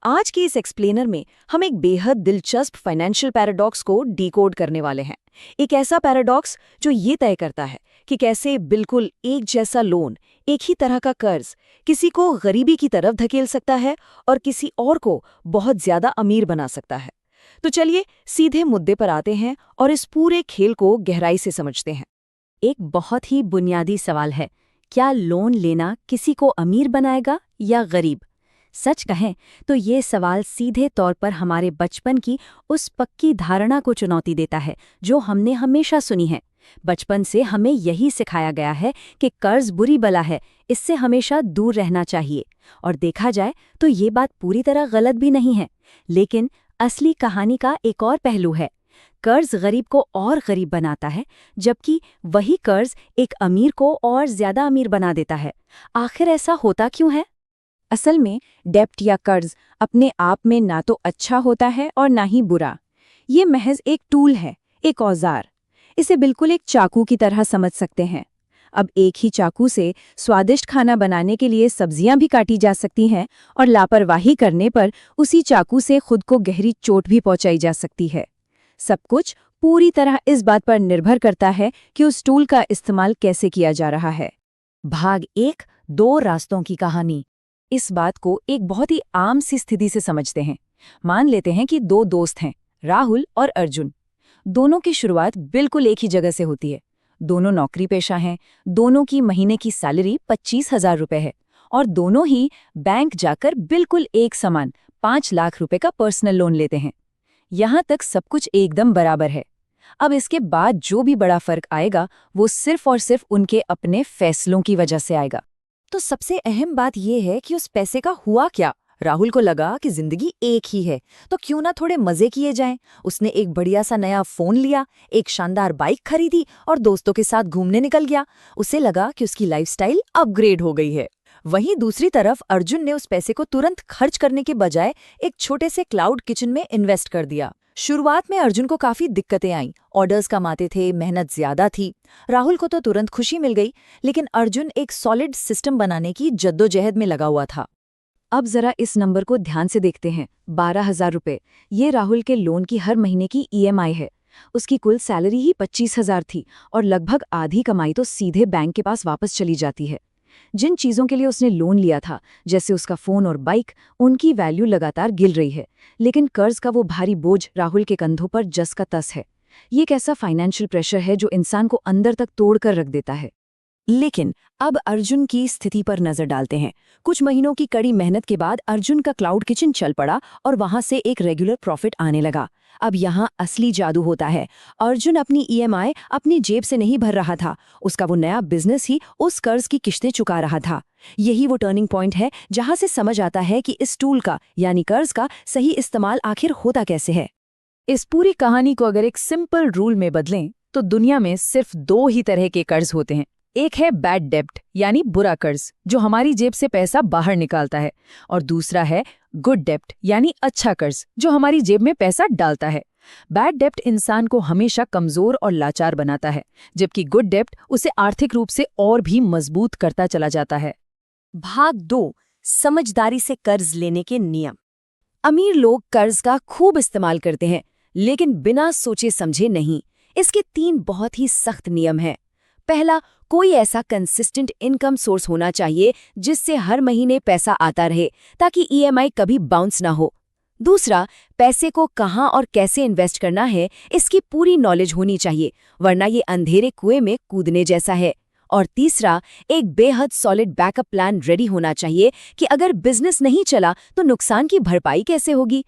आज की इस एक्सप्लेनर में हम एक बेहद दिलचस्प फाइनेंशियल पैराडॉक्स को डिकोड करने वाले हैं। एक ऐसा पैराडॉक्स जो ये तय करता है कि कैसे बिल्कुल एक जैसा लोन, एक ही तरह का कर्ज किसी को गरीबी की तरफ धकेल सकता है और किसी और को बहुत ज्यादा अमीर बना सकता है। तो चलिए सीधे मुद्दे पर आते हैं और इस पूरे खेल को गहराई से समझते हैं। एक बहुत ही बुनियादी सवाल है, क्या लोन लेना किसी को अमीर बनाएगा या गरीब? सच कहें तो ये सवाल सीधे तौर पर हमारे बचपन की उस पक्की धारणा को चुनौती देता है जो हमने हमेशा सुनी है। बचपन से हमें यही सिखाया गया है कि कर्ज बुरी बला है, इससे हमेशा दूर रहना चाहिए। और देखा जाए तो ये बात पूरी तरह गलत भी नहीं है, लेकिन असली कहानी का एक और पहलू है। कर्ज गरीब को और गरीब बनाता है, जबकि वही कर्ज एक अमीर को और ज्यादा अमीर बना देता है। आखिर ऐसा होता क्यों है? असल में डेब्ट या कर्ज अपने आप में ना तो अच्छा होता है और ना ही बुरा। ये महज एक टूल है, एक औजार। इसे बिल्कुल एक चाकू की तरह समझ सकते हैं। अब एक ही चाकू से स्वादिष्ट खाना बनाने के लिए सब्जियां भी काटी जा सकती हैं और लापरवाही करने पर उसी चाकू से खुद को गहरी चोट भी पहुंचाई जा सकती है। सब कुछ पूरी तरह इस बात पर निर्भर करता है कि उस टूल का इस्तेमाल कैसे किया जा रहा है। भाग 1, 2 रास्तों की कहानी। इस बात को एक बहुत ही आम सी स्थिति से समझते हैं। मान लेते हैं कि दो दोस्त हैं, राहुल और अर्जुन। दोनों की शुरुआत बिल्कुल एक ही जगह से होती है। दोनों नौकरी पेशा हैं, दोनों की महीने की सैलरी 25,000 रुपए है और दोनों ही बैंक जाकर बिल्कुल एक समान 5 लाख रुपए का पर्सनल लोन लेते हैं। यहाँ तक सब कुछ एकदम बराबर है। अब इसके बाद जो भी बड़ा फर्क आएगा वो सिर्फ और सिर्फ उनके अपने फैसलों की वजह से आएगा। तो सबसे अहम बात यह है कि उस पैसे का हुआ क्या। राहुल को लगा कि जिंदगी एक ही है, तो क्यों ना थोड़े मजे किए जाएं। उसने एक बढ़िया सा नया फोन लिया, एक शानदार बाइक खरीदी और दोस्तों के साथ घूमने निकल गया। उसे लगा कि उसकी लाइफस्टाइल अपग्रेड हो गई है। वहीं दूसरी तरफ अर्जुन ने उस पैसे को तुरंत खर्च करने के बजाय एक छोटे से क्लाउड किचन में इन्वेस्ट कर दिया। शुरुआत में अर्जुन को काफी दिक्कतें आईं, ऑर्डर्स कम आते थे, मेहनत ज्यादा थी। राहुल को तो तुरंत खुशी मिल गई, लेकिन अर्जुन एक सॉलिड सिस्टम बनाने की जद्दोजहद में लगा हुआ था। अब जरा इस नंबर को ध्यान से देखते हैं, 12,000 रुपए। ये राहुल के लोन की हर महीने की ईएमआई है। उसकी कुल सैलरी ही 25,000 थी और लगभग आधी कमाई तो सीधे बैंक के पास वापस चली जाती है। जिन चीज़ों के लिए उसने लोन लिया था, जैसे उसका फ़ोन और बाइक, उनकी वैल्यू लगातार गिर रही है, लेकिन कर्ज का वो भारी बोझ राहुल के कंधों पर जस का तस है। ये एक ऐसा फाइनेंशियल प्रेशर है जो इंसान को अंदर तक तोड़ कर रख देता है। लेकिन अब अर्जुन की स्थिति पर नजर डालते हैं। कुछ महीनों की कड़ी मेहनत के बाद अर्जुन का क्लाउड किचन चल पड़ा और वहां से एक रेगुलर प्रॉफिट आने लगा। अब यहाँ असली जादू होता है। अर्जुन अपनी ईएमआई अपनी जेब से नहीं भर रहा था, उसका वो नया बिजनेस ही उस कर्ज की किश्तें चुका रहा था। यही वो टर्निंग पॉइंट है जहां से समझ आता है कि इस टूल का यानी कर्ज का सही इस्तेमाल आखिर होता कैसे है। इस पूरी कहानी को अगर एक सिंपल रूल में बदलें तो दुनिया में सिर्फ 2 ही तरह के कर्ज होते हैं। एक है बैड डेब्ट यानी बुरा कर्ज जो हमारी जेब से पैसा बाहर निकालता है, और दूसरा है गुड डेब्ट यानी अच्छा कर्ज जो हमारी जेब में पैसा डालता है। बैड डेब्ट इंसान को हमेशा कमजोर और लाचार बनाता है, जबकि गुड डेब्ट उसे आर्थिक रूप से और भी मजबूत करता चला जाता है। भाग 2, समझदारी से कर्ज लेने के नियम। अमीर लोग कर्ज का खूब इस्तेमाल करते हैं, लेकिन बिना सोचे समझे नहीं। इसके 3 बहुत ही सख्त नियम हैं। पहला, कोई ऐसा कंसिस्टेंट इनकम सोर्स होना चाहिए जिससे हर महीने पैसा आता रहे ताकि ईएमआई कभी बाउंस ना हो। दूसरा, पैसे को कहां और कैसे इन्वेस्ट करना है इसकी पूरी नॉलेज होनी चाहिए, वरना ये अंधेरे कुएं में कूदने जैसा है। और तीसरा, एक बेहद सॉलिड बैकअप प्लान रेडी होना चाहिए कि अगर बिजनेस नहीं चला तो नुकसान की भरपाई कैसे होगी।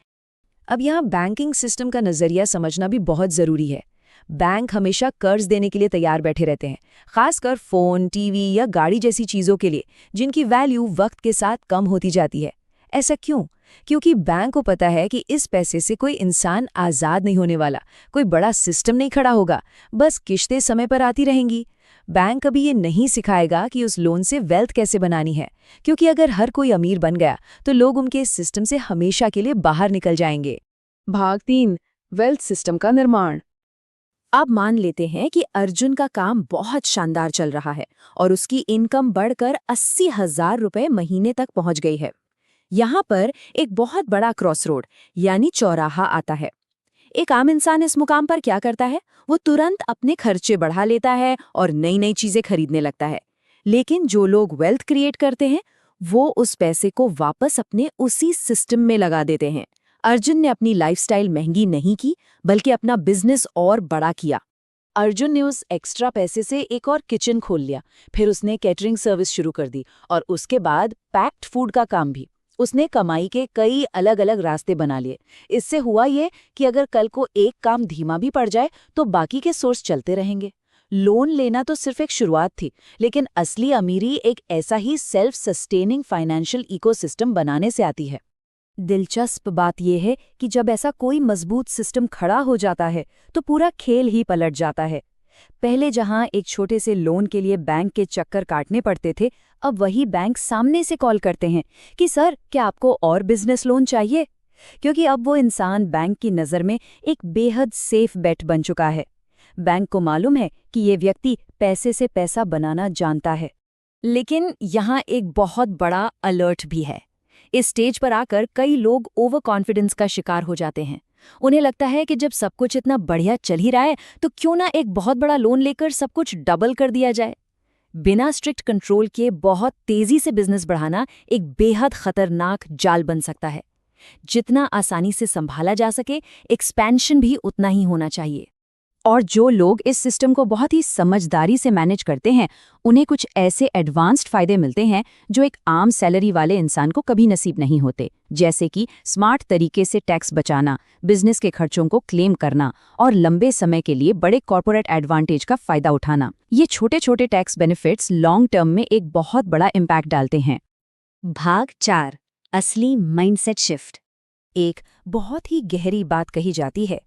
अब यहाँ बैंकिंग सिस्टम का नजरिया समझना भी बहुत जरूरी है। बैंक हमेशा कर्ज देने के लिए तैयार बैठे रहते हैं, खासकर फोन, टीवी या गाड़ी जैसी चीजों के लिए जिनकी वैल्यू वक्त के साथ कम होती जाती है। ऐसा क्यों? क्योंकि बैंक को पता है कि इस पैसे से कोई इंसान आजाद नहीं होने वाला, कोई बड़ा सिस्टम नहीं खड़ा होगा, बस किश्तें समय पर आती रहेंगी। बैंक कभी ये नहीं सिखाएगा कि उस लोन से वेल्थ कैसे बनानी है, क्योंकि अगर हर कोई अमीर बन गया तो लोग उनके इस सिस्टम से हमेशा के लिए बाहर निकल जाएंगे। भाग 3, वेल्थ सिस्टम का निर्माण। अब मान लेते हैं कि अर्जुन का काम बहुत शानदार चल रहा है और उसकी इनकम बढ़कर 80,000 रुपए महीने तक पहुंच गई है। यहाँ पर एक बहुत बड़ा क्रॉसरोड यानी चौराहा आता है। एक आम इंसान इस मुकाम पर क्या करता है? वो तुरंत अपने खर्चे बढ़ा लेता है और नई नई चीजें खरीदने लगता है। लेकिन जो लोग वेल्थ क्रिएट करते हैं वो उस पैसे को वापस अपने उसी सिस्टम में लगा देते हैं। अर्जुन ने अपनी लाइफस्टाइल महंगी नहीं की, बल्कि अपना बिजनेस और बड़ा किया। अर्जुन ने उस एक्स्ट्रा पैसे से एक और किचन खोल लिया, फिर उसने कैटरिंग सर्विस शुरू कर दी और उसके बाद पैक्ड फूड का काम भी। उसने कमाई के कई अलग अलग रास्ते बना लिए। इससे हुआ ये कि अगर कल को एक काम धीमा भी पड़ जाए तो बाकी के सोर्स चलते रहेंगे। लोन लेना तो सिर्फ एक शुरुआत थी, लेकिन असली अमीरी एक ऐसा ही सेल्फ सस्टेनिंग फाइनेंशियल इकोसिस्टम बनाने से आती है। दिलचस्प बात यह है कि जब ऐसा कोई मजबूत सिस्टम खड़ा हो जाता है तो पूरा खेल ही पलट जाता है। पहले जहां एक छोटे से लोन के लिए बैंक के चक्कर काटने पड़ते थे, अब वही बैंक सामने से कॉल करते हैं कि सर क्या आपको और बिजनेस लोन चाहिए, क्योंकि अब वो इंसान बैंक की नज़र में एक बेहद सेफ बेट बन चुका है। बैंक को मालूम है कि ये व्यक्ति पैसे से पैसा बनाना जानता है। लेकिन यहाँ एक बहुत बड़ा अलर्ट भी है। इस स्टेज पर आकर कई लोग ओवर कॉन्फिडेंस का शिकार हो जाते हैं। उन्हें लगता है कि जब सब कुछ इतना बढ़िया चल ही रहा है तो क्यों ना एक बहुत बड़ा लोन लेकर सब कुछ डबल कर दिया जाए। बिना स्ट्रिक्ट कंट्रोल के बहुत तेजी से बिजनेस बढ़ाना एक बेहद खतरनाक जाल बन सकता है। जितना आसानी से संभाला जा सके, एक्सपेंशन भी उतना ही होना चाहिए। और जो लोग इस सिस्टम को बहुत ही समझदारी से मैनेज करते हैं, उन्हें कुछ ऐसे एडवांस्ड फायदे मिलते हैं जो एक आम सैलरी वाले इंसान को कभी नसीब नहीं होते, जैसे कि स्मार्ट तरीके से टैक्स बचाना, बिजनेस के खर्चों को क्लेम करना और लंबे समय के लिए बड़े कॉर्पोरेट एडवांटेज का फायदा उठाना। ये छोटे छोटे टैक्स बेनिफिट्स लॉन्ग टर्म में एक बहुत बड़ा इम्पैक्ट डालते हैं। भाग 4, असली माइंडसेट शिफ्ट। एक बहुत ही गहरी बात कही जाती है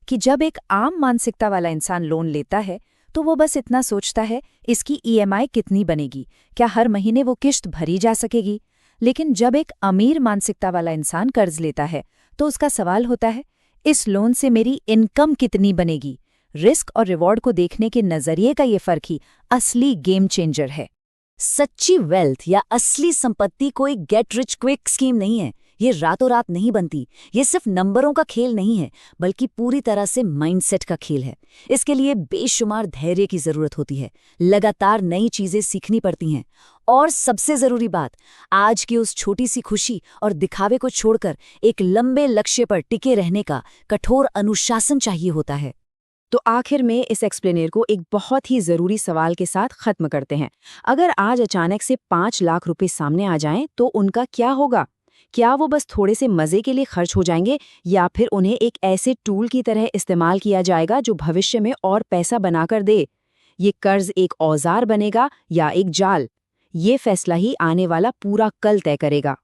कि जब एक आम मानसिकता वाला इंसान लोन लेता है तो वो बस इतना सोचता है, इसकी ईएमआई कितनी बनेगी, क्या हर महीने वो किश्त भरी जा सकेगी। लेकिन जब एक अमीर मानसिकता वाला इंसान कर्ज लेता है तो उसका सवाल होता है, इस लोन से मेरी इनकम कितनी बनेगी। रिस्क और रिवॉर्ड को देखने के नजरिए का ये फर्क ही असली गेम चेंजर है। सच्ची वेल्थ या असली संपत्ति कोई गेट रिच क्विक स्कीम नहीं है। ये रातों रात नहीं बनती। ये सिर्फ नंबरों का खेल नहीं है, बल्कि पूरी तरह से माइंडसेट का खेल है। इसके लिए बेशुमार धैर्य की जरूरत होती है, लगातार नई चीजें सीखनी पड़ती हैं, और सबसे जरूरी बात, आज की उस छोटी सी खुशी और दिखावे को छोड़कर एक लंबे लक्ष्य पर टिके रहने का कठोर अनुशासन चाहिए होता है। तो आखिर में इस एक्सप्लेनर को एक बहुत ही जरूरी सवाल के साथ खत्म करते हैं। अगर आज अचानक से 5 लाख रुपए सामने आ जाएं तो उनका क्या होगा? क्या वो बस थोड़े से मजे के लिए खर्च हो जाएंगे, या फिर उन्हें एक ऐसे टूल की तरह इस्तेमाल किया जाएगा जो भविष्य में और पैसा बनाकर दे? ये कर्ज एक औजार बनेगा या एक जाल? ये फैसला ही आने वाला पूरा कल तय करेगा।